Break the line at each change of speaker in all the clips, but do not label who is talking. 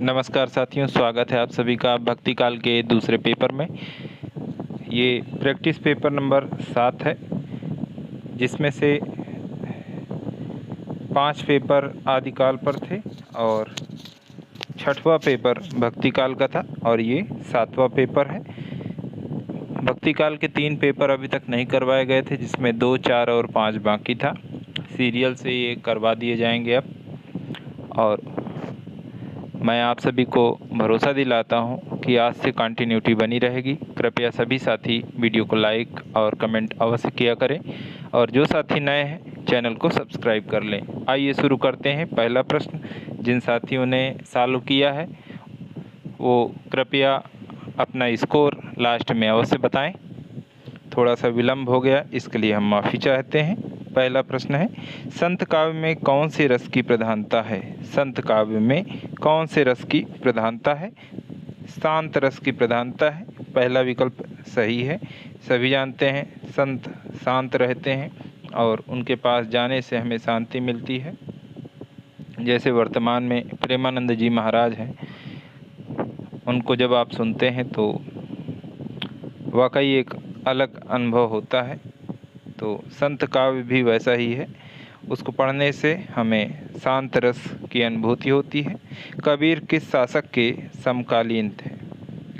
नमस्कार साथियों, स्वागत है आप सभी का भक्ति काल के दूसरे पेपर में। ये प्रैक्टिस पेपर नंबर 7 है, जिसमें से 5 पेपर आदिकाल पर थे और 6वां पेपर भक्ति काल का था और ये 7वां पेपर है। भक्ति काल के 3 पेपर अभी तक नहीं करवाए गए थे, जिसमें 2, 4 और 5 बाकी था। सीरियल से ये करवा दिए जाएंगे अब। और मैं आप सभी को भरोसा दिलाता हूं कि आज से कंटिन्यूटी बनी रहेगी। कृपया सभी साथी वीडियो को लाइक और कमेंट अवश्य किया करें और जो साथी नए हैं चैनल को सब्सक्राइब कर लें। आइए शुरू करते हैं। पहला प्रश्न जिन साथियों ने चालू किया है वो कृपया अपना स्कोर लास्ट में अवश्य बताएं। थोड़ा सा विलम्ब हो गया, इसके लिए हम माफ़ी चाहते हैं। पहला प्रश्न है, संत काव्य में कौन से रस की प्रधानता है? संत काव्य में कौन से रस की प्रधानता है? शांत रस की प्रधानता है। पहला विकल्प सही है। सभी जानते हैं संत शांत रहते हैं और उनके पास जाने से हमें शांति मिलती है। जैसे वर्तमान में प्रेमानंद जी महाराज हैं, उनको जब आप सुनते हैं तो वाकई एक अलग अनुभव होता है। तो संत काव्य भी वैसा ही है, उसको पढ़ने से हमें शांत रस की अनुभूति होती है। कबीर किस शासक के समकालीन थे?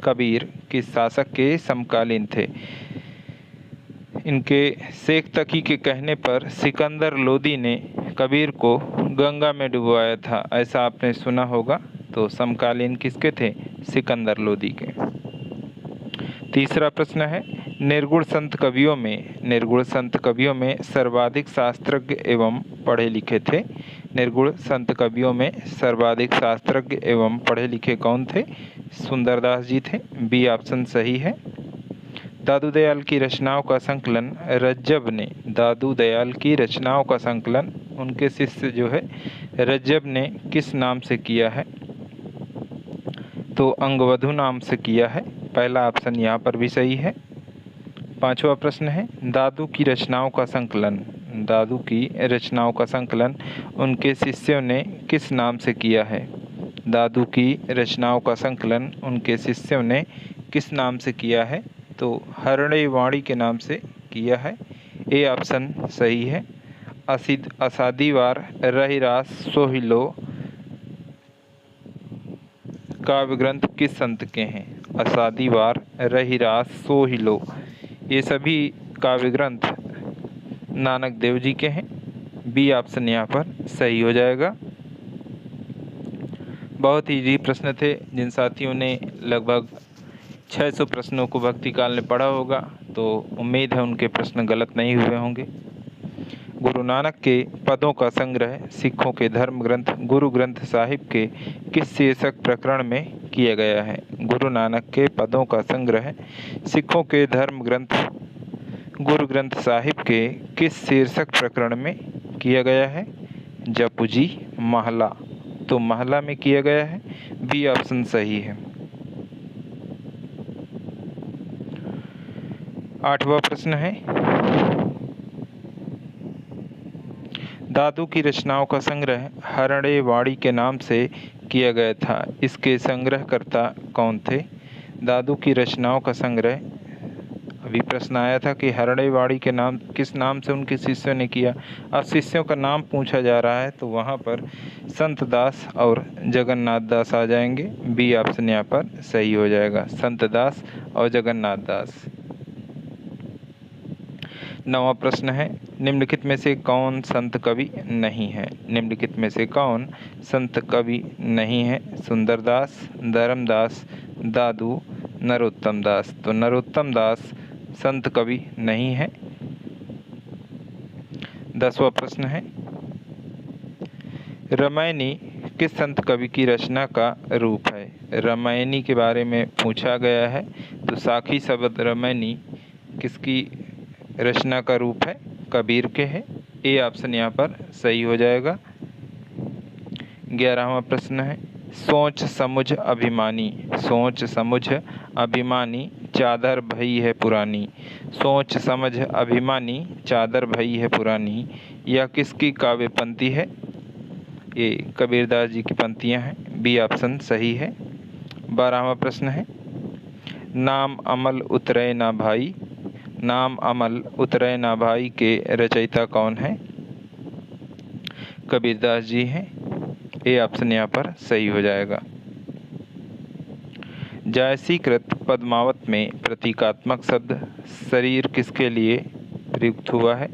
कबीर किस शासक के समकालीन थे? इनके शेख तकी के कहने पर सिकंदर लोदी ने कबीर को गंगा में डुबवाया था, ऐसा आपने सुना होगा। तो समकालीन किसके थे? सिकंदर लोदी के। तीसरा प्रश्न है, निर्गुण संत कवियों में सर्वाधिक शास्त्रज्ञ एवं पढ़े लिखे थे। निर्गुण संत कवियों में सर्वाधिक शास्त्रज्ञ एवं पढ़े लिखे कौन थे? सुंदरदास जी थे। बी ऑप्शन सही है। दादू दयाल की रचनाओं का संकलन रज्जब ने, दादू दयाल की रचनाओं का संकलन उनके शिष्य जो है रज्जब ने किस नाम से किया है? तो अंगवधु नाम से किया है। पहला ऑप्शन यहाँ पर भी सही है। पांचवा प्रश्न है, दादू की रचनाओं का संकलन उनके शिष्यों ने किस नाम से किया है? दादू की रचनाओं का संकलन उनके शिष्यों ने किस नाम से किया है? तो हरणे वाणी के नाम से किया है। ए ऑप्शन सही है। असादीवार रहिरास सोहिलो काव्य ग्रंथ किस संत के हैं? असादीवार रहिरास सोहिलो, ये सभी काव्य ग्रंथ नानक देव जी के हैं। बी ऑप्शन यहाँ पर सही हो जाएगा। बहुत ही इजी प्रश्न थे। जिन साथियों ने लगभग 600 प्रश्नों को भक्ति काल में पढ़ा होगा तो उम्मीद है उनके प्रश्न गलत नहीं हुए होंगे। गुरु नानक के पदों का संग्रह सिखों के धर्म ग्रंथ गुरु ग्रंथ साहिब के किस शीर्षक प्रकरण में किया गया है? गुरु नानक के पदों का संग्रह सिखों के धर्म ग्रंथ गुरु ग्रंथ साहिब के किस शीर्षक प्रकरण में किया गया है? जपू जी महला, तो महला में किया गया है। बी ऑप्शन सही है। 8वां प्रश्न है, दादू की रचनाओं का संग्रह हरणे वाणी के नाम से किया गया था, इसके संग्रहकर्ता कौन थे? दादू की रचनाओं का संग्रह, अभी प्रश्न आया था कि हरणे वाणी के नाम किस नाम से उनके शिष्यों ने किया। अब शिष्यों का नाम पूछा जा रहा है तो वहाँ पर संत दास और जगन्नाथ दास आ जाएंगे। बी ऑप्शन यहाँ पर सही हो जाएगा, संत दास और जगन्नाथ दास। 9वां प्रश्न है, निम्नलिखित में से कौन संत कवि नहीं है? निम्नलिखित में से कौन संत कवि नहीं है? सुंदरदास, धर्मदास, दादू, नरोत्तम दास। तो नरोत्तम दास संत कवि नहीं है। 10वां प्रश्न है, रामायणी किस संत कवि की रचना का रूप है? रामायणी के बारे में पूछा गया है तो साखी शब्द रामायणी किसकी रचना का रूप है? कबीर के है। ए ऑप्शन यहाँ पर सही हो जाएगा। 11वां प्रश्न है, सोच समुझ अभिमानी चादर भई है पुरानी। सोच समझ अभिमानी चादर भई है पुरानी, यह किसकी काव्य पंक्ति है? ये कबीरदास जी की पंक्तियां हैं। बी ऑप्शन सही है। 12वां प्रश्न है, नाम अमल उतरे ना भाई, नाम अमल उतरे ना भाई के रचयिता कौन है? कबीरदास जी हैं। ए ऑप्शन यहाँ पर सही हो जाएगा। जायसीकृत पद्मावत में प्रतीकात्मक शब्द शरीर किसके लिए प्रयुक्त हुआ है?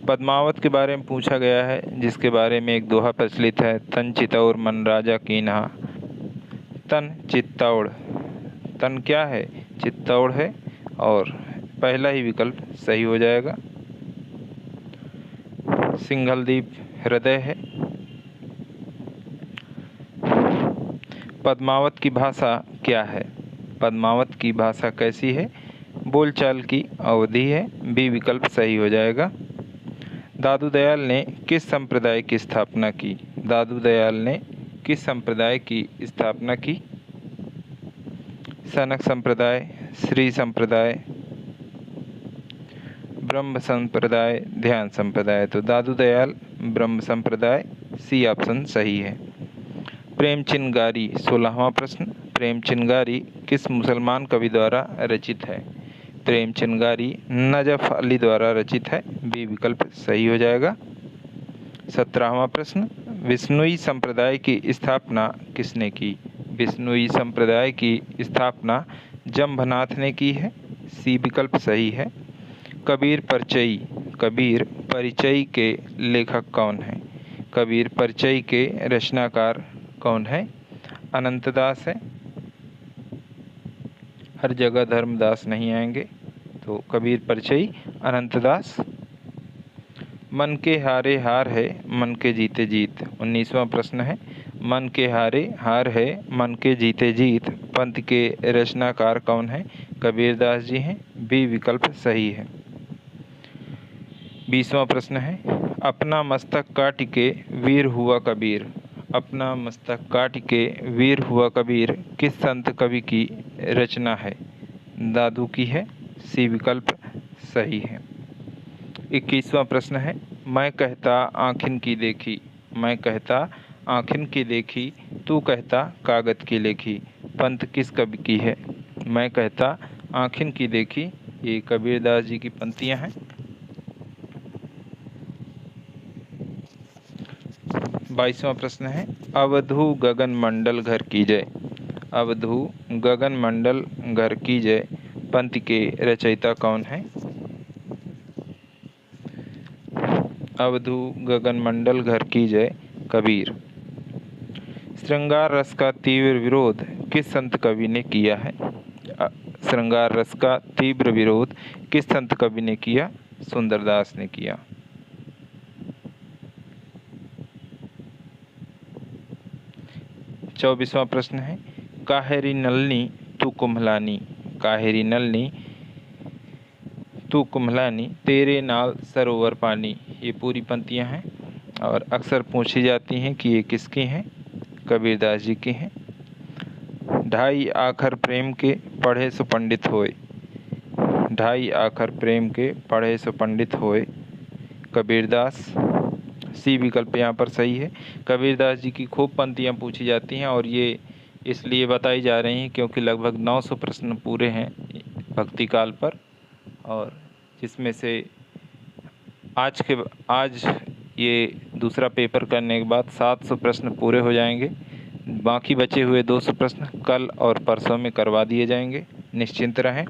पद्मावत के बारे में पूछा गया है, जिसके बारे में एक दोहा प्रचलित है, तन चितौर मन राजा कीन्हा। तन चित्तौड़, तन क्या है? चित्तौड़ है, और पहला ही विकल्प सही हो जाएगा। सिंघलदीप हृदय है। पद्मावत की भाषा क्या है? पद्मावत की भाषा कैसी है? बोलचाल की अवधि है। बी विकल्प सही हो जाएगा। दादू दयाल ने किस संप्रदाय की स्थापना की? दादू दयाल ने किस संप्रदाय की स्थापना की? सनक संप्रदाय, श्री संप्रदाय, ब्रह्म संप्रदाय, ध्यान संप्रदाय। तो दादू दयाल ब्रह्म संप्रदाय, सी ऑप्शन सही है। प्रेम चिनगारी 16वां प्रश्न, प्रेम चिनगारी किस मुसलमान कवि द्वारा रचित है? प्रेम चिनगारी नजफ अली द्वारा रचित है। बी विकल्प सही हो जाएगा। 17वां प्रश्न, विष्णुई संप्रदाय की स्थापना किसने की? विष्णुई संप्रदाय की स्थापना जम्भनाथ ने की है। सी विकल्प सही है। कबीर परिचयी, कबीर परिचयी के लेखक कौन है? कबीर परिचयी के रचनाकार कौन है? अनंतदास है। हर जगह धर्मदास नहीं आएंगे, तो कबीर परिचयी अनंतदास। मन के हारे हार है, मन के जीते जीत 19वां प्रश्न है। मन के हारे हार है, मन के जीते जीत पंथ के रचनाकार कौन है? कबीरदास जी हैं। बी विकल्प सही है। 20वां प्रश्न है, अपना मस्तक काट के वीर हुआ कबीर, अपना मस्तक काट के वीर हुआ कबीर किस संत कवि की रचना है? दादू की है। सी विकल्प सही है। 21वां प्रश्न है, मैं कहता आँखिन की देखी, मैं कहता आँखिन की देखी, तू कहता कागज की लेखी, पंथ किस कवि की है? मैं कहता आँखिन की देखी, ये कबीरदास जी की पंक्तियाँ हैं। 22वां प्रश्न है, अवधू गगन मंडल घर की जय, अवधू गगन मंडल घर की जय पंक्ति के रचयिता कौन है? अवधू गगन मंडल घर की जय कबीर। श्रृंगार रस का तीव्र विरोध किस संत कवि ने किया है? श्रृंगार रस का तीव्र विरोध किस संत कवि ने किया? सुंदरदास ने किया। 24वां प्रश्न है, काहेरी नलनी तू कुम्हलानी, काहेरी नलनी तू कुम्हलानी, तेरे नाल सरोवर पानी, ये पूरी पंक्तियां हैं और अक्सर पूछी जाती हैं कि ये किसकी हैं? कबीरदास जी की हैं। ढाई आखर प्रेम के पढ़े सो पंडित होए, ढाई आखर प्रेम के पढ़े सो पंडित होए, कबीरदास। सी विकल्प यहाँ पर सही है। कबीरदास जी की खूब पंक्तियाँ पूछी जाती हैं और ये इसलिए बताई जा रही हैं क्योंकि लगभग 900 प्रश्न पूरे हैं भक्ति काल पर, और जिसमें से आज ये दूसरा पेपर करने के बाद 700 प्रश्न पूरे हो जाएंगे। बाकी बचे हुए 200 प्रश्न कल और परसों में करवा दिए जाएंगे, निश्चिंत रहें।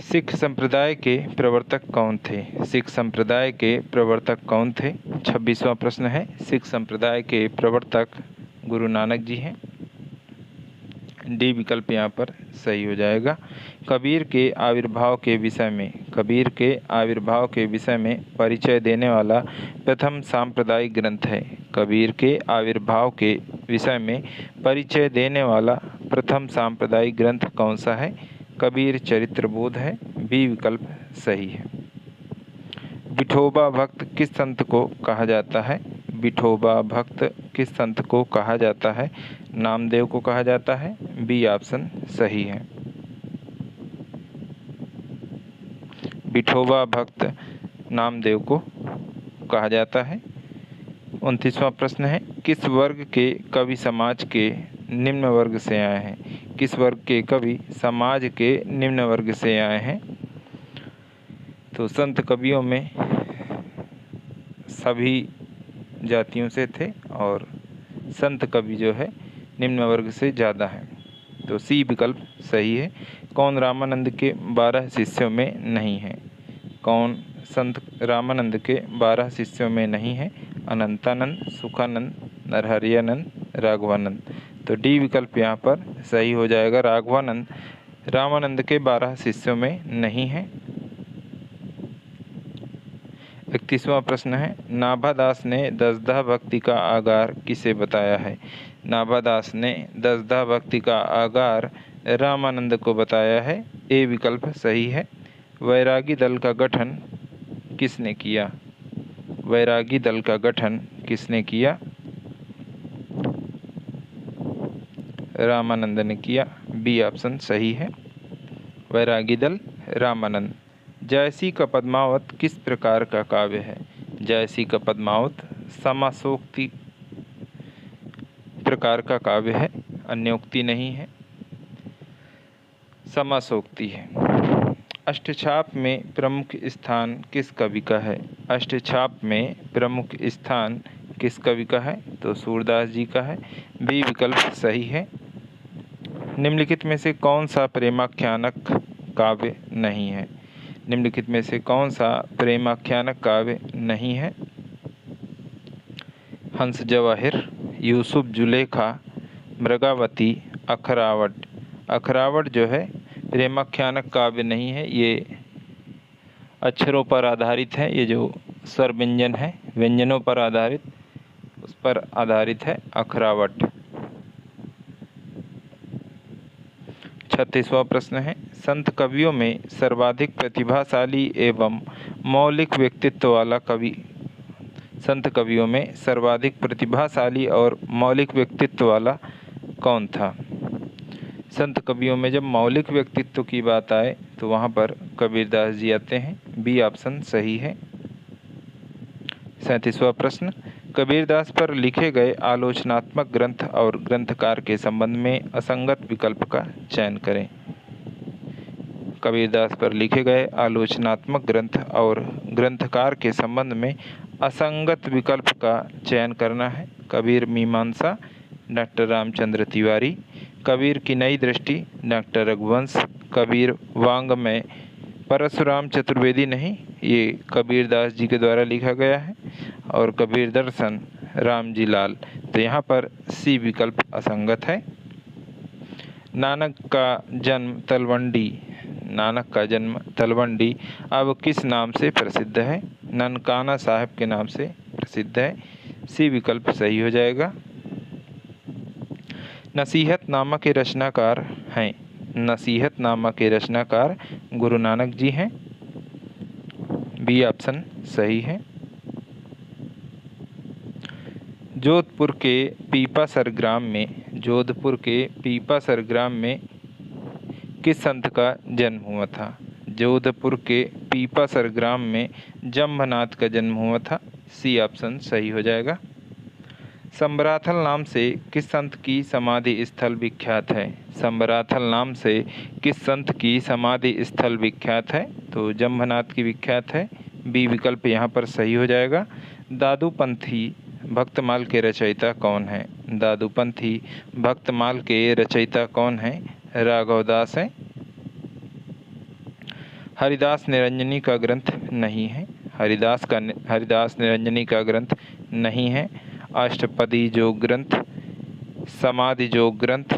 सिख संप्रदाय के प्रवर्तक कौन थे? सिख संप्रदाय के प्रवर्तक कौन थे? 26वां प्रश्न है, सिख संप्रदाय के प्रवर्तक गुरु नानक जी हैं। डी विकल्प यहाँ पर सही हो जाएगा। कबीर के आविर्भाव के विषय में, कबीर के आविर्भाव के विषय में परिचय देने वाला प्रथम सांप्रदायिक ग्रंथ है। कबीर के आविर्भाव के विषय में परिचय देने वाला प्रथम सांप्रदायिक ग्रंथ कौन सा है? कबीर चरित्र बोध है। बी विकल्प सही है। विठोबा भक्त किस संत को कहा जाता है? विठोबा भक्त किस संत को कहा जाता है? नामदेव को कहा जाता है। बी ऑप्शन सही है। विठोबा भक्त नामदेव को कहा जाता है। 29वां प्रश्न है, किस वर्ग के कवि समाज के निम्न वर्ग से आए हैं? किस वर्ग के कवि समाज के निम्न वर्ग से आए हैं? तो संत कवियों में सभी जातियों से थे और संत कवि जो है निम्न वर्ग से ज़्यादा है, तो सी विकल्प सही है। कौन रामानंद के 12 शिष्यों में नहीं है? कौन संत रामानंद के 12 शिष्यों में नहीं है? अनंतानंद, सुखानंद, नरहरियानंद, राघवानंद। तो डी विकल्प यहाँ पर सही हो जाएगा। राघवानंद रामानंद के 12 शिष्यों में नहीं है। 31वां प्रश्न है, नाभादास ने दसदा भक्ति का आगार किसे बताया है? नाभादास ने दसदा भक्ति का आगार रामानंद को बताया है। ए विकल्प सही है। वैरागी दल का गठन किसने किया? वैरागी दल का गठन किसने किया? रामानंद ने किया। बी ऑप्शन सही है, वैरागी दल रामानंद। जयसी का पद्मावत किस प्रकार का काव्य है? जयसी का पद्मावत समासोक्ति प्रकार का काव्य है, अन्योक्ति नहीं है, समासोक्ति है। अष्टछाप में प्रमुख स्थान किस कवि का है? अष्टछाप में प्रमुख स्थान किस कवि का है? तो सूरदास जी का है। बी विकल्प सही है। निम्नलिखित में से कौन सा प्रेमाख्यानक काव्य नहीं है? निम्नलिखित में से कौन सा प्रेमाख्यानक काव्य नहीं है? हंस जवाहिर, यूसुफ जुलेखा, मृगावती, अखरावट। अखरावट जो है प्रेमाख्यानक काव्य नहीं है, ये अक्षरों पर आधारित है। ये जो स्वर व्यंजन है, व्यंजनों पर आधारित, उस पर आधारित है अखरावट। 36वां प्रश्न है, संत कवियों में सर्वाधिक प्रतिभाशाली एवं मौलिक व्यक्तित्व वाला कवि, संत कवियों में सर्वाधिक प्रतिभाशाली और मौलिक व्यक्तित्व वाला कौन था? संत कवियों में जब मौलिक व्यक्तित्व की बात आए तो वहाँ पर कबीरदास जी आते हैं। बी ऑप्शन सही है। 37वां प्रश्न, कबीरदास पर लिखे गए आलोचनात्मक ग्रंथ और ग्रंथकार के संबंध में असंगत विकल्प का चयन करें। कबीरदास पर लिखे गए आलोचनात्मक ग्रंथ और ग्रंथकार के संबंध में असंगत विकल्प का चयन करना है। कबीर मीमांसा, डॉक्टर रामचंद्र तिवारी। कबीर की नई दृष्टि, डॉक्टर रघुवंश। कबीर वांग्मय, परशुराम चतुर्वेदी नहीं, ये कबीरदास जी के द्वारा लिखा गया है। और कबीर दर्शन, रामजी लाल। तो यहाँ पर सी विकल्प असंगत है। नानक का जन्म तलवंडी, नानक का जन्म तलवंडी अब किस नाम से प्रसिद्ध है? ननकाना साहब के नाम से प्रसिद्ध है। सी विकल्प सही हो जाएगा। नसीहत नामा के रचनाकार हैं। नसीहत नामा के रचनाकार गुरु नानक जी हैं। बी ऑप्शन सही है। जोधपुर के पीपासर ग्राम में, जोधपुर के पीपासर ग्राम में किस संत का जन्म हुआ था? जोधपुर के पीपासर ग्राम में जम्भनाथ का जन्म हुआ था। सी ऑप्शन सही हो जाएगा। संबराथल नाम से किस संत की समाधि स्थल विख्यात है? संबराथल नाम से किस संत की समाधि स्थल विख्यात है? तो जम्भनाथ की विख्यात है। बी विकल्प यहाँ पर सही हो जाएगा। दादूपंथी भक्तमाल के रचयिता कौन है? दादूपंथी भक्तमाल के रचयिता कौन है? राघवदास है। हरिदास निरंजनी का ग्रंथ नहीं है। हरिदास निरंजनी का ग्रंथ नहीं है। अष्टपदी जोग ग्रंथ, समाधि जोग ग्रंथ,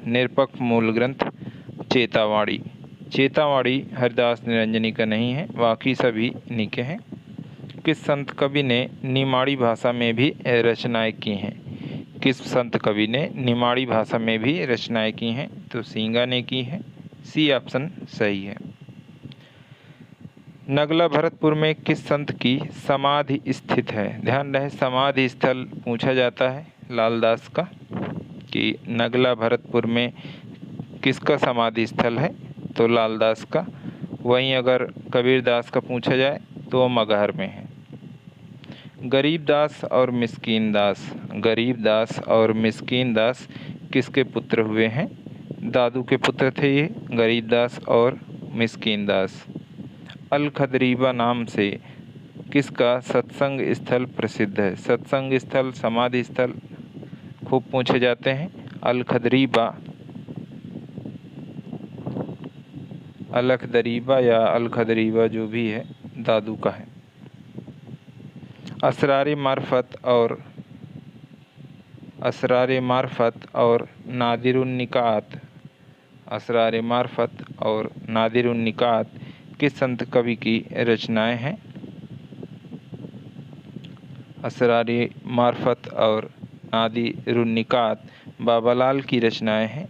निरपक्ष मूल ग्रंथ, चेतावाणी। चेतावाणी हरिदास निरंजनी का नहीं है, बाकी सभी इन्हीं के हैं। किस संत कवि ने निमाड़ी भाषा में भी रचनाएं की हैं? किस संत कवि ने निमाड़ी भाषा में भी रचनाएं की हैं? तो सींगा ने की है। सी ऑप्शन सही है। नगला भरतपुर में किस संत की समाधि स्थित है? ध्यान रहे, समाधि स्थल पूछा जाता है लालदास का कि नगला भरतपुर में किसका समाधि स्थल है, तो लालदास का। वहीं अगर कबीरदास का पूछा जाए तो मगहर में है। गरीबदास और मिस्कीन दास, गरीबदास और मिस्कीन दास किसके पुत्र हुए हैं? दादू के पुत्र थे ये, गरीबदास और मिस्कीन दास। अल खदरीबा नाम से किसका सत्संग स्थल प्रसिद्ध है? सत्संग स्थल, समाधि स्थल खूब पूछे जाते हैं। अल खदरीबा, अलखदरीबा या अल खदरीबा जो भी है, दादू का है। असरार मार्फत और नादिरुन्निकात, असरार मार्फत और नादिरुन्निकात किस संत कवि की रचनाएं हैं? असरार मार्फत और नादिरुन्निकात बाबालाल की रचनाएं हैं।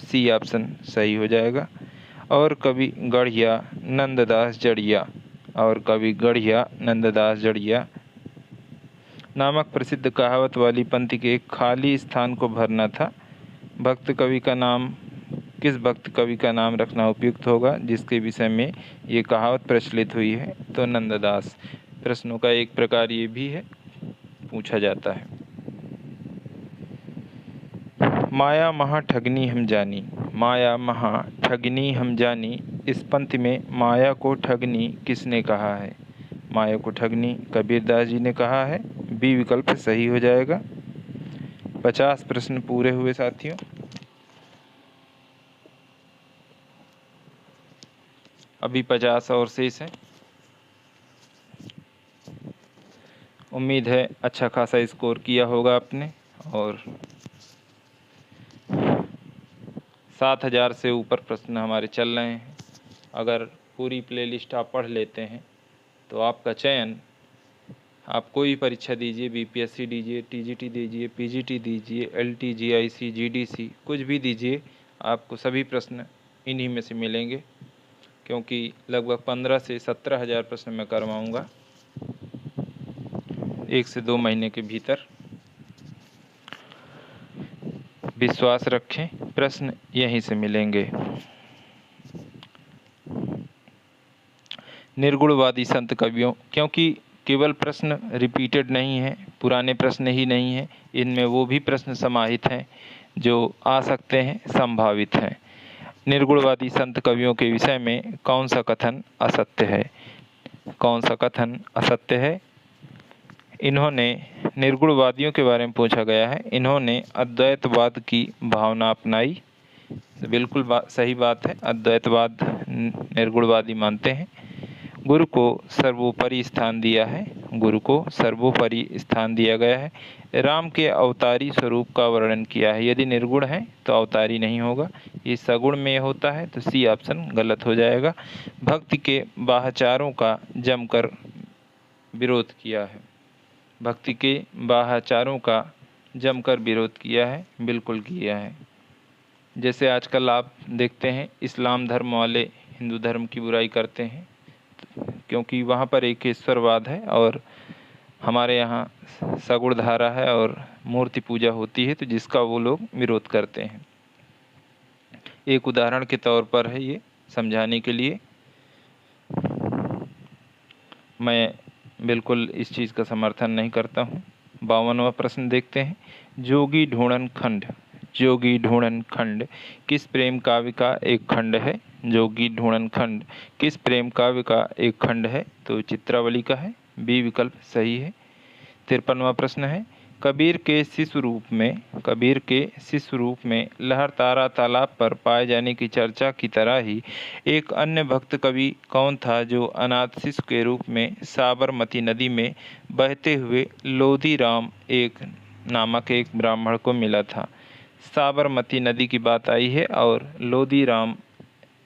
सी ऑप्शन सही हो जाएगा। और कवि गढ़िया नंददास जड़िया, और कवि गढ़िया नंददास जड़िया नामक प्रसिद्ध कहावत वाली पंक्ति के खाली स्थान को भरना था। भक्त कवि का नाम, किस भक्त कवि का नाम रखना उपयुक्त होगा जिसके विषय में ये कहावत प्रचलित हुई है? तो नंददास। प्रश्नों का एक प्रकार ये भी है, पूछा जाता है। माया महा ठगनी हम जानी, माया महा ठगनी हम जानी, इस पंक्ति में माया को ठगनी किसने कहा है? माया को ठगनी कबीरदास जी ने कहा है। बी विकल्प सही हो जाएगा। 50 प्रश्न पूरे हुए साथियों। अभी 50 और शेष हैं। उम्मीद है अच्छा खासा स्कोर किया होगा आपने, और 7000 से ऊपर प्रश्न हमारे चल रहे हैं। अगर पूरी प्लेलिस्ट आप पढ़ लेते हैं तो आपका चयन, आप कोई परीक्षा दीजिए, बीपीएससी दीजिए, टीजीटी दीजिए, पीजीटी दीजिए, एलटी, जीआईसी, जीडीसी, कुछ भी दीजिए, आपको सभी प्रश्न इन्हीं में से मिलेंगे, क्योंकि लगभग 15 से 17 हज़ार प्रश्न मैं करवाऊँगा 1 से 2 महीने के भीतर। विश्वास रखें, प्रश्न यहीं से मिलेंगे। निर्गुणवादी संत कवियों, क्योंकि केवल प्रश्न रिपीटेड नहीं है, पुराने प्रश्न ही नहीं है, इनमें वो भी प्रश्न समाहित हैं जो आ सकते हैं, संभावित हैं। निर्गुणवादी संत कवियों के विषय में कौन सा कथन असत्य है? कौन सा कथन असत्य है? इन्होंने, निर्गुणवादियों के बारे में पूछा गया है, इन्होंने अद्वैतवाद की भावना अपनाई। बिल्कुल सही बात है, अद्वैतवाद निर्गुणवादी मानते हैं। गुरु को सर्वोपरि स्थान दिया है, गुरु को सर्वोपरि स्थान दिया गया है। राम के अवतारी स्वरूप का वर्णन किया है। यदि निर्गुण है तो अवतारी नहीं होगा, ये सगुण में होता है, तो सी ऑप्शन गलत हो जाएगा। भक्ति के बाह्याचारों का जमकर विरोध किया है, भक्ति के बाह्याचारों का जमकर विरोध किया है, बिल्कुल किया है। जैसे आजकल आप देखते हैं इस्लाम धर्म वाले हिंदू धर्म की बुराई करते हैं, क्योंकि वहाँ पर एक ईश्वरवाद है और हमारे यहाँ सगुण धारा है और मूर्ति पूजा होती है, तो जिसका वो लोग विरोध करते हैं। एक उदाहरण के तौर पर है ये, समझाने के लिए। मैं बिल्कुल इस चीज़ का समर्थन नहीं करता हूँ। 52वां प्रश्न देखते हैं। जोगी ढूंढन खंड, जोगी ढूंढन खंड किस प्रेम काव्य का एक खंड है? जोगी ढूंढन खंड किस प्रेम काव्य का एक खंड है? तो चित्रावली का है। बी विकल्प सही है। 53वां प्रश्न है। कबीर के शिशु रूप में लहरतारा तालाब पर पाए जाने की चर्चा की तरह ही एक अन्य भक्त कवि कौन था जो अनाथ शिशु के रूप में साबरमती नदी में बहते हुए लोधीराम नामक एक ब्राह्मण को मिला था? साबरमती नदी की बात आई है और लोधीराम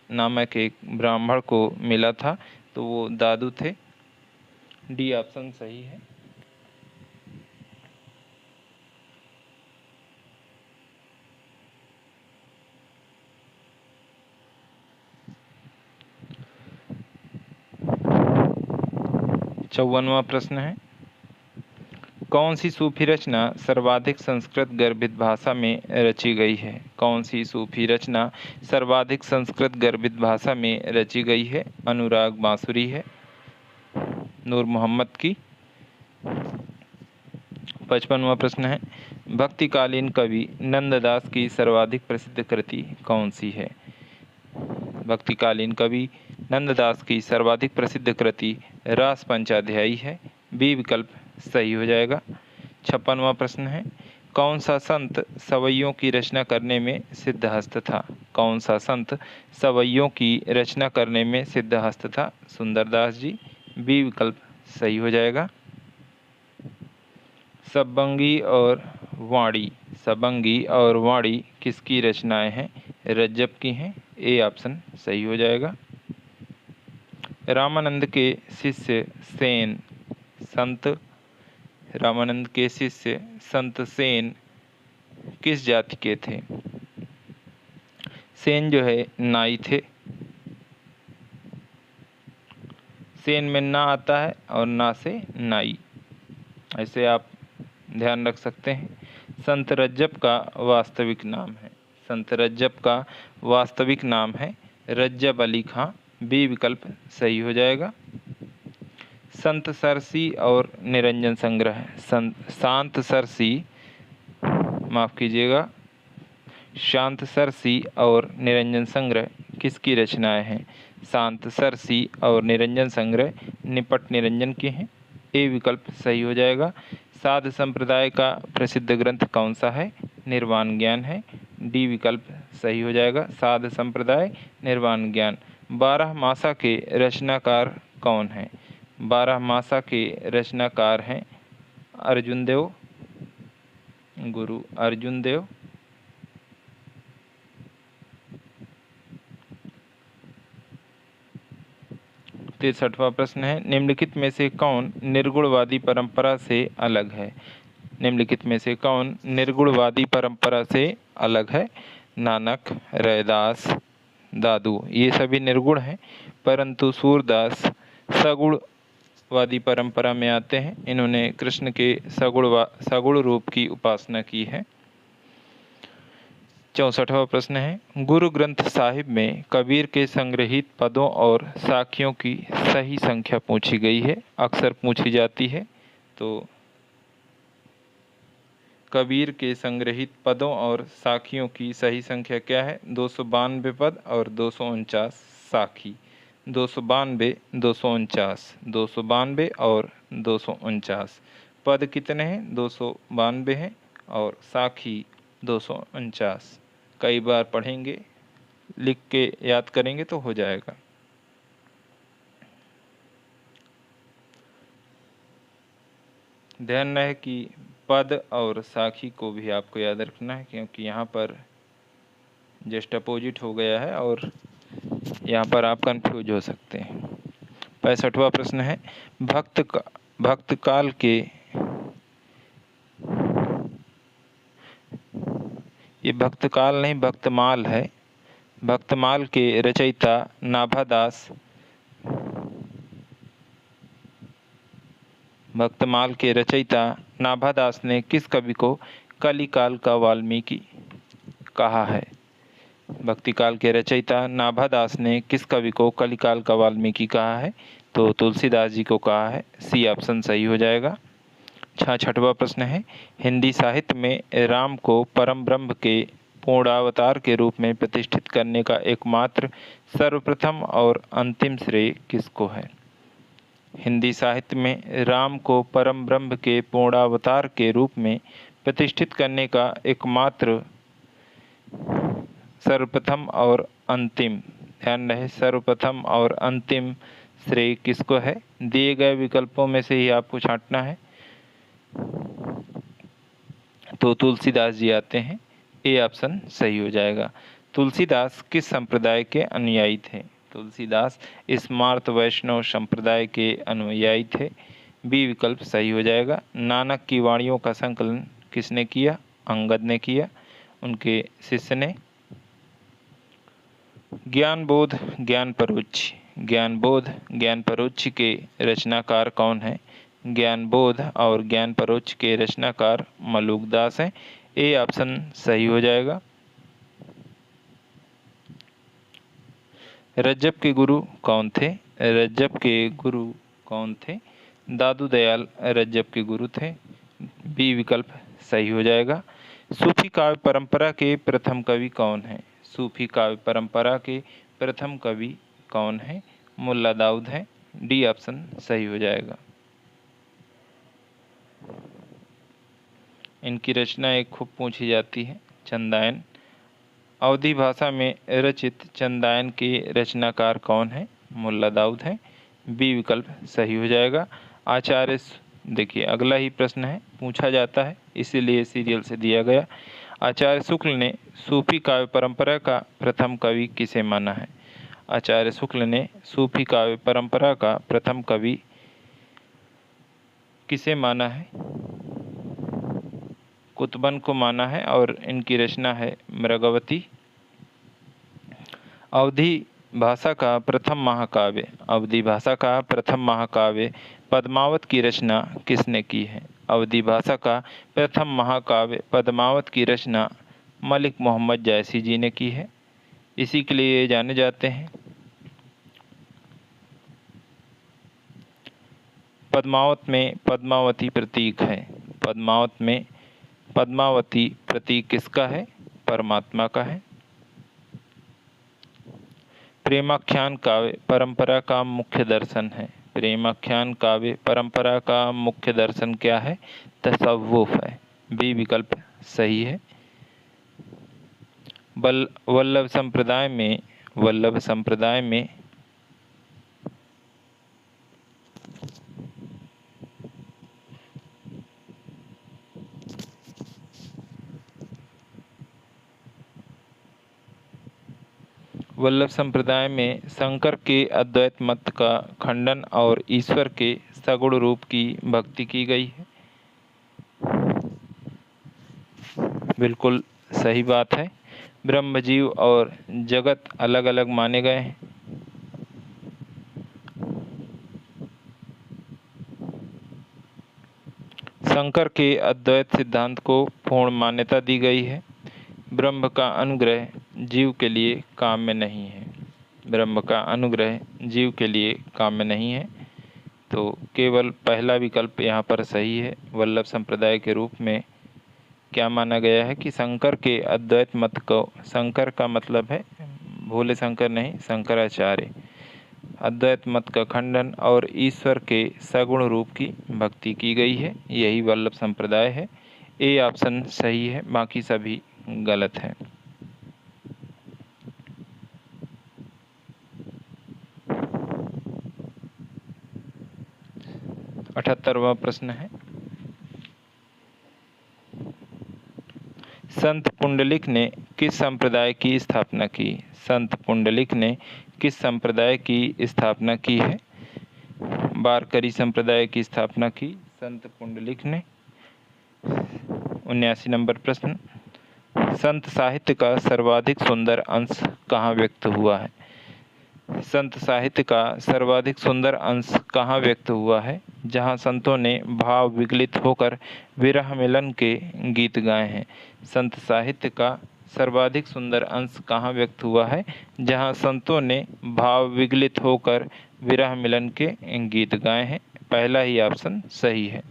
नामक एक ब्राह्मण को मिला था, तो वो दादू थे। डी ऑप्शन सही है। चौवनवां प्रश्न है। कौन सी सूफी रचना सर्वाधिक संस्कृत गर्भित भाषा में रची गई है? कौन सी सूफी रचना सर्वाधिक संस्कृत गर्भित भाषा में रची गई है? अनुराग बांसुरी है, नूर मोहम्मद की। 55वां प्रश्न है, भक्तिकालीन कवि नंददास की सर्वाधिक प्रसिद्ध कृति कौन सी है? भक्तिकालीन कवि नंददास की सर्वाधिक प्रसिद्ध कृति रास पंचाध्यायी है। बी विकल्प सही हो जाएगा। 56वां प्रश्न है, कौन सा संत सवैयों की रचना करने में सिद्धहस्त था? कौन सा संत सवैयों की रचना करने में सिद्धहस्त था? सुंदरदास जी। बी विकल्प सही हो जाएगा। सबंगी और वाणी किसकी रचनाएं हैं? रज्जब की हैं। ए ऑप्शन सही हो जाएगा। रामानंद के शिष्य संत सेन किस जाति के थे? सेन जो है नाई थे। सेन में ना आता है और ना से नाई, ऐसे आप ध्यान रख सकते हैं। संत रज्जब का वास्तविक नाम है रज्जब अली खां। बी विकल्प सही हो जाएगा। संत सरसी और निरंजन संग्रह शांत सरसी और निरंजन संग्रह किसकी रचनाएं हैं? शांत सरसी और निरंजन संग्रह निपट निरंजन के हैं। ए विकल्प सही हो जाएगा। साध संप्रदाय का प्रसिद्ध ग्रंथ कौन सा है? निर्वाण ज्ञान है। डी विकल्प सही हो जाएगा। साध संप्रदाय निर्वाण ज्ञान। 12 मासा के रचनाकार कौन है? 12 मासा के रचनाकार हैं अर्जुन देव, गुरु अर्जुन देव। 63वां प्रश्न है, निम्नलिखित में से कौन निर्गुणवादी परंपरा से अलग है? निम्नलिखित में से कौन निर्गुणवादी परंपरा से अलग है? नानक, रैदास, दादू, ये सभी निर्गुण हैं, परंतु सूरदास सगुणवादी परंपरा में आते हैं। इन्होंने कृष्ण के सगुण रूप की उपासना की है। 64वां प्रश्न है, गुरु ग्रंथ साहिब में कबीर के संग्रहित पदों और साखियों की सही संख्या पूछी गई है, अक्सर पूछी जाती है। तो कबीर के संग्रहित पदों और साखियों की सही संख्या क्या है? 292 पद और 249 साखी। 292, 292 और 249। पद कितने हैं? 292 हैं और साखी 249। कई बार पढ़ेंगे, लिख के याद करेंगे तो हो जाएगा। ध्यान रहे कि पद और साखी को भी आपको याद रखना है, क्योंकि यहाँ पर जस्ट अपोजिट हो गया है और यहाँ पर आप कंफ्यूज हो सकते हैं। 65वां प्रश्न है, भक्त काल के, ये भक्तकाल नहीं भक्तमाल है, भक्तमाल के रचयिता नाभादास, भक्तमाल के रचयिता नाभादास ने किस कवि को कलिकाल का वाल्मीकि कहा है? भक्तिकाल के रचयिता नाभादास ने किस कवि को कलिकाल का वाल्मीकि कहा है? तो तुलसीदास जी को कहा है। सी ऑप्शन सही हो जाएगा। 66वां प्रश्न है, हिंदी साहित्य में राम को परम ब्रह्म के पूर्णावतार के रूप में प्रतिष्ठित करने का एकमात्र सर्वप्रथम और अंतिम श्रेय किसको है? हिंदी साहित्य में राम को परम ब्रह्म के पूर्णावतार के रूप में प्रतिष्ठित करने का एकमात्र सर्वप्रथम और अंतिम, ध्यान रहे सर्वप्रथम और अंतिम श्रेय किसको है? दिए गए विकल्पों में से ही आपको छांटना है। तो तुलसीदास जी आते हैं। ए ऑप्शन सही हो जाएगा। तुलसीदास किस संप्रदाय के अनुयायी थे? तुलसीदास स्मार्त वैष्णव संप्रदाय के अनुयायी थे। बी विकल्प सही हो जाएगा। नानक की वाणियों का संकलन किसने किया? अंगद ने किया, उनके शिष्य ने। ज्ञानबोध ज्ञानपरोक्ष के रचनाकार कौन है? ज्ञानबोध और ज्ञानपरोक्ष के रचनाकार मलुकदास हैं। ए ऑप्शन सही हो जाएगा। रज्जब के गुरु कौन थे? दादू दयाल रज्जब के गुरु थे। बी विकल्प सही हो जाएगा। सूफी काव्य परंपरा के प्रथम कवि कौन है? सूफी काव्य परंपरा के प्रथम कवि कौन है? मुल्ला दाऊद है। डी ऑप्शन सही हो जाएगा। इनकी रचना एक खूब पूछी जाती है, चंदायन। अवधी भाषा में रचित चंदायन के रचनाकार कौन है? मुल्ला दाऊद है। बी विकल्प सही हो जाएगा। देखिए अगला ही प्रश्न है, पूछा जाता है इसीलिए सीरियल से दिया गया। आचार्य शुक्ल ने सूफी काव्य परंपरा का प्रथम कवि किसे माना है? आचार्य शुक्ल ने सूफी काव्य परंपरा का प्रथम कवि किसे माना है? कुतुबन को माना है और इनकी रचना है मृगवती। अवधी भाषा का प्रथम महाकाव्य पद्मावत की रचना किसने की है? अवधी भाषा का प्रथम महाकाव्य पद्मावत की रचना मलिक मोहम्मद जायसी जी ने की है। इसी के लिए जाने जाते हैं। पद्मावत में पद्मावती प्रतीक है। पद्मावत में पद्मावती प्रतीक किसका है? परमात्मा का है। प्रेमाख्यान काव्य परंपरा का मुख्य दर्शन है। प्रेमाख्यान काव्य परंपरा का मुख्य दर्शन क्या है? तसव्वुफ है। बी विकल्प सही है। वल्लभ संप्रदाय में वल्लभ संप्रदाय में शंकर के अद्वैत मत का खंडन और ईश्वर के सगुण रूप की भक्ति की गई है। बिल्कुल सही बात है। ब्रह्म, जीव और जगत अलग अलग माने गए हैं। शंकर के अद्वैत सिद्धांत को पूर्ण मान्यता दी गई है। ब्रह्म का अनुग्रह जीव के लिए काम्य नहीं है। ब्रह्म का अनुग्रह जीव के लिए काम्य नहीं है। तो केवल पहला विकल्प यहाँ पर सही है। वल्लभ संप्रदाय के रूप में क्या माना गया है कि शंकर के अद्वैत मत को, शंकर का मतलब है भोले शंकर नहीं, शंकराचार्य, अद्वैत मत का खंडन और ईश्वर के सगुण रूप की भक्ति की गई है, यही वल्लभ संप्रदाय है। ए ऑप्शन सही है, बाकी सभी गलत है। 78वां प्रश्न है, संत पुंडलिक ने किस संप्रदाय की स्थापना की? संत पुंडलिक ने किस संप्रदाय की स्थापना की है? वारकरी संप्रदाय की स्थापना की संत पुंडलिक ने। 79 नंबर प्रश्न, संत साहित्य का सर्वाधिक सुंदर अंश कहाँ व्यक्त हुआ है? संत साहित्य का सर्वाधिक सुंदर अंश कहाँ व्यक्त हुआ है? जहाँ संतों ने भाव विगलित होकर विरह मिलन के गीत गाए हैं। संत साहित्य का सर्वाधिक सुंदर अंश कहाँ व्यक्त हुआ है? जहाँ संतों ने भाव विगलित होकर विरह मिलन के गीत गाए हैं। पहला ही ऑप्शन सही है।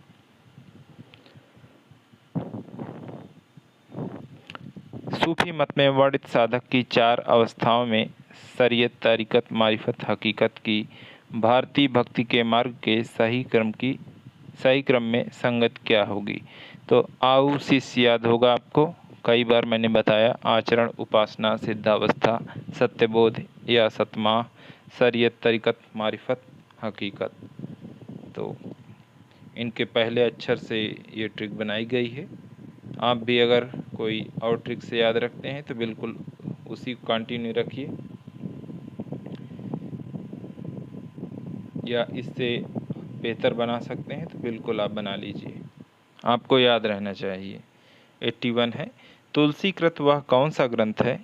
सूफी मत में वर्णित साधक की 4 अवस्थाओं में शरीयत, तरीकत, मारिफत, हकीकत की भारतीय भक्ति के मार्ग के सही क्रम में संगत क्या होगी? तो आऊ शिष्य याद होगा आपको, कई बार मैंने बताया, आचरण, उपासना, सिद्धावस्था, सत्यबोध या सतमा, शरीयत, तरीकत, मारिफत, हकीकत। तो इनके पहले अक्षर से ये ट्रिक बनाई गई है। आप भी अगर कोई और ट्रिक से याद रखते हैं तो बिल्कुल उसी को कंटिन्यू रखिए, या इससे बेहतर बना सकते हैं तो बिल्कुल आप बना लीजिए, आपको याद रहना चाहिए। 81 है, तुलसीकृत वह कौन सा ग्रंथ है?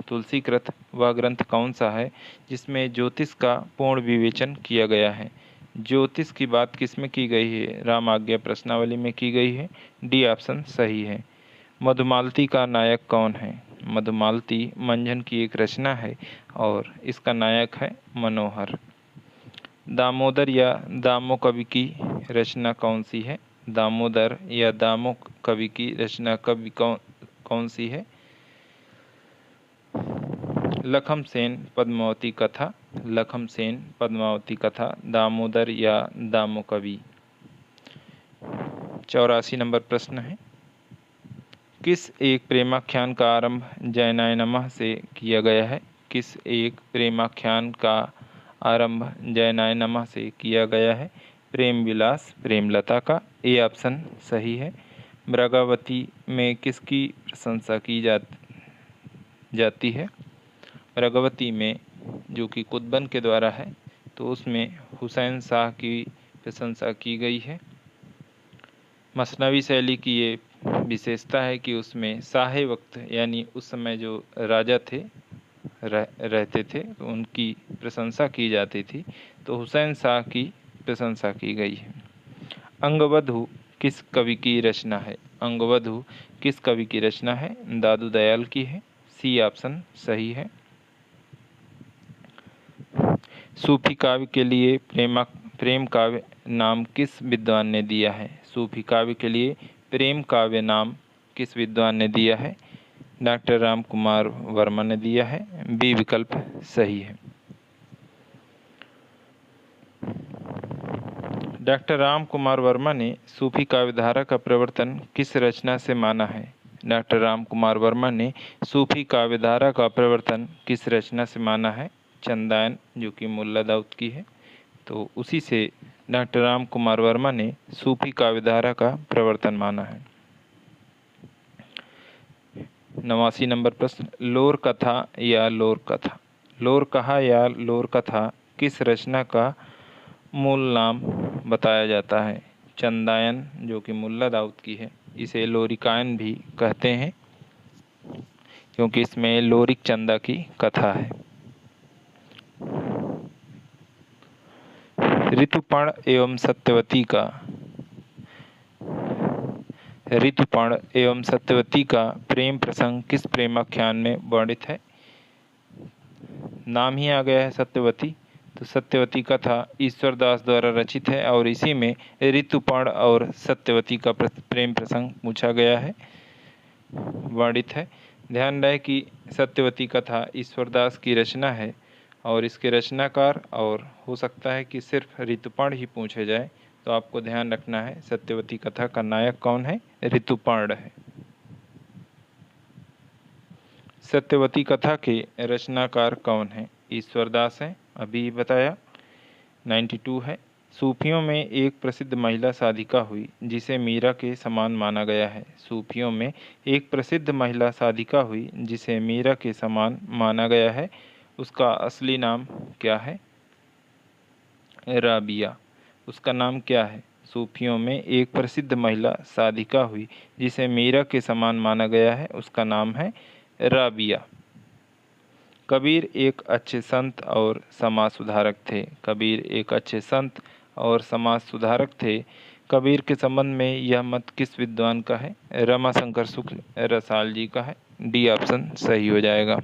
तुलसीकृत वह ग्रंथ कौन सा है जिसमें ज्योतिष का पूर्ण विवेचन किया गया है? ज्योतिष की बात किसमें की गई है? राम आज्ञा प्रश्नावली में की गई है। डी ऑप्शन सही है। मधुमालती का नायक कौन है? मधुमालती मंझन की एक रचना है और इसका नायक है मनोहर। दामोदर या दामो कवि की रचना कौन सी है? दामोदर या दामो कवि की रचना कवि कौन सी है? लखम सेन पद्मावती कथा, लखम सेन पद्मावती कथा, दामोदर या दामो कवि। 84 नंबर प्रश्न है, किस एक प्रेमाख्यान का आरंभ जयनाय नमः से किया गया है? किस एक प्रेमाख्यान का आरंभ जयनाय नमः से किया गया है? प्रेम विलास प्रेमलता का। ए ऑप्शन सही है। मृगावती में किसकी प्रशंसा की जाती है? मृगावती में जो कि कुतबन के द्वारा है, तो उसमें हुसैन शाह की प्रशंसा की गई है। मसनवी शैली की ये विशेषता है कि उसमें शाह वक्त यानी उस समय जो राजा थे रहते थे, तो उनकी प्रशंसा की जाती थी, तो हुसैन शाह की प्रशंसा की गई है। अंगवधु किस कवि की रचना है? अंगवधु किस कवि की रचना है? दादू दयाल की है। सी ऑप्शन सही है। सूफी काव्य के लिए प्रेम काव्य नाम किस विद्वान ने दिया है? सूफी काव्य के लिए प्रेम काव्य नाम किस विद्वान ने दिया है? डॉक्टर राम कुमार वर्मा ने दिया है। बी विकल्प सही है। डॉक्टर राम कुमार वर्मा ने सूफी काव्यधारा का प्रवर्तन किस रचना से माना है? डॉक्टर राम कुमार वर्मा ने सूफी काव्यधारा का प्रवर्तन किस रचना से माना है? चंदायन, जो कि मुल्ला दाऊद की है, तो उसी से डॉक्टर राम कुमार वर्मा ने सूफी काव्यधारा का प्रवर्तन माना है। 89 नंबर प्रश्न, लोर कथा या लोर कथा, लोर कहा या लोर कथा किस रचना का मूल नाम बताया जाता है? चंदायन, जो कि मुल्ला दाऊद की है, इसे लोरिकायन भी कहते हैं क्योंकि इसमें लोरिक चंदा की कथा है। ऋतुपर्ण एवं सत्यवती का ऋतुपर्ण एवं सत्यवती का प्रेम प्रसंग किस प्रेमाख्यान में वर्णित है? नाम ही आ गया है सत्यवती, तो सत्यवती कथा ईश्वरदास द्वारा रचित है और इसी में ऋतुपर्ण और सत्यवती का प्रेम प्रसंग पूछा गया है, वर्णित है। ध्यान रहे कि सत्यवती कथा ईश्वरदास की रचना है और इसके रचनाकार और हो सकता है कि सिर्फ ऋतुपर्ण ही पूछे जाए, तो आपको ध्यान रखना है सत्यवती कथा का नायक कौन है? ऋतुपर्ण है। सत्यवती कथा के रचनाकार कौन है? ईश्वरदास है, अभी बताया। 92 है, सूफियों में एक प्रसिद्ध महिला साधिका हुई जिसे मीरा के समान माना गया है। सूफियों में एक प्रसिद्ध महिला साधिका हुई जिसे मीरा के समान माना गया है, उसका असली नाम क्या है? राबिया। उसका नाम क्या है? सूफियों में एक प्रसिद्ध महिला साधिका हुई जिसे मीरा के समान माना गया है, उसका नाम है राबिया। कबीर एक अच्छे संत और समाज सुधारक थे। कबीर एक अच्छे संत और समाज सुधारक थे। कबीर के संबंध में यह मत किस विद्वान का है? रमाशंकर शुक्ल रसाल जी का है। डी ऑप्शन सही हो जाएगा।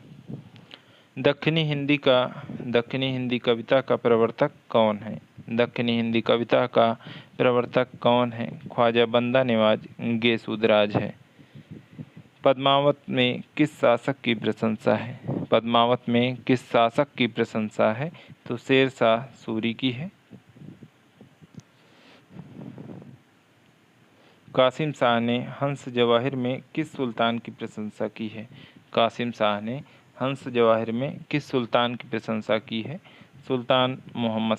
दक्षिणी हिंदी कविता का प्रवर्तक कौन है? दक्षिणी हिंदी कविता का प्रवर्तक कौन है? ख्वाजा बंदा निवाज गेसुदराज है। पद्मावत में किस शासक की प्रशंसा है? पद्मावत में किस शासक की प्रशंसा है? तो शेर शाह सूरी की है। कासिम शाह ने हंस जवाहिर में किस सुल्तान की प्रशंसा की है? कासिम शाह ने हंस जवाहिर में किस सुल्तान की प्रशंसा की है? सुल्तान मोहम्मद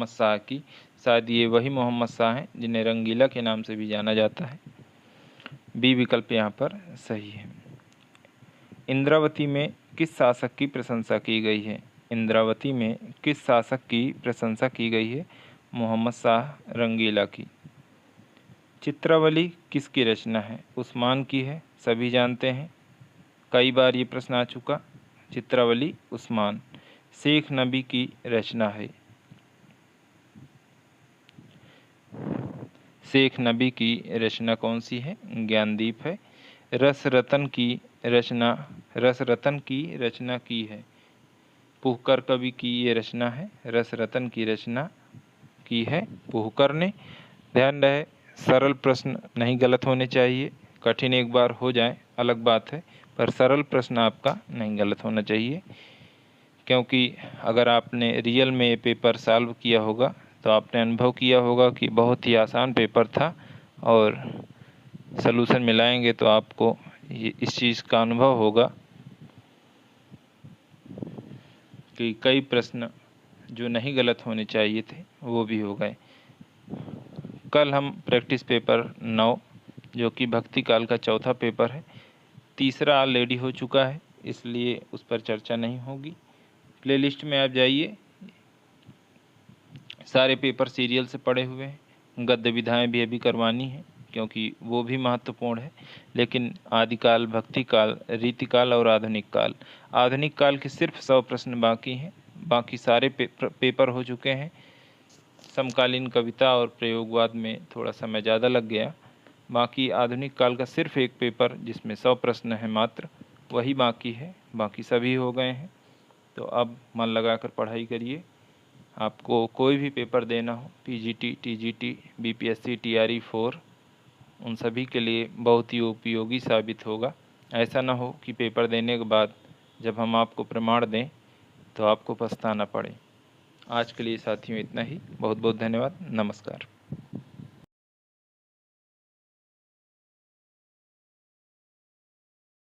शाह की। शायद ये वही मोहम्मद शाह हैं जिन्हें रंगीला के नाम से भी जाना जाता है। बी विकल्प यहाँ पर सही है। इंद्रावती में किस शासक की प्रशंसा की गई है? इंद्रावती में किस शासक की प्रशंसा की गई है? मोहम्मद शाह रंगीला की। चित्रावली किसकी रचना है? उस्मान की है, सभी जानते हैं, कई बार ये प्रश्न आ चुका। चित्रावली उस्मान। शेख नबी की रचना है। शेख नबी की रचना कौन सी है? ज्ञानदीप है। रस रतन की रचना की है। पुहकर कवि की ये रचना है। रस रतन की रचना की है वो करने। ध्यान रहे सरल प्रश्न नहीं गलत होने चाहिए। कठिन एक बार हो जाए अलग बात है, पर सरल प्रश्न आपका नहीं गलत होना चाहिए। क्योंकि अगर आपने रियल में ये पेपर सॉल्व किया होगा तो आपने अनुभव किया होगा कि बहुत ही आसान पेपर था, और सलूशन मिलाएंगे तो आपको इस चीज़ का अनुभव होगा कि कई प्रश्न जो नहीं गलत होने चाहिए थे वो भी हो गए। कल हम प्रैक्टिस पेपर 9 जो कि भक्ति काल का चौथा पेपर है, तीसरा ऑलरेडी हो चुका है, इसलिए उस पर चर्चा नहीं होगी। प्लेलिस्ट में आप जाइए, सारे पेपर सीरियल से पड़े हुए हैं। गद्य विधाएँ भी अभी करवानी है क्योंकि वो भी महत्वपूर्ण है। लेकिन आदिकाल, भक्ति काल, रीतिकाल और आधुनिक काल के सिर्फ 100 प्रश्न बाकी हैं। बाकी सारे पेपर हो चुके हैं। समकालीन कविता और प्रयोगवाद में थोड़ा समय ज़्यादा लग गया। बाकी आधुनिक काल का सिर्फ एक पेपर जिसमें 100 प्रश्न हैं मात्र, वही बाकी है। बाकी सभी हो गए हैं। तो अब मन लगाकर पढ़ाई करिए। आपको कोई भी पेपर देना हो, पीजीटी, टीजीटी, बीपीएससी, टीआरई 4, उन सभी के लिए बहुत ही उपयोगी साबित होगा। ऐसा ना हो कि पेपर देने के बाद जब हम आपको प्रमाण दें तो आपको पछताना पड़े। आज के लिए साथियों इतना ही। बहुत बहुत धन्यवाद। नमस्कार।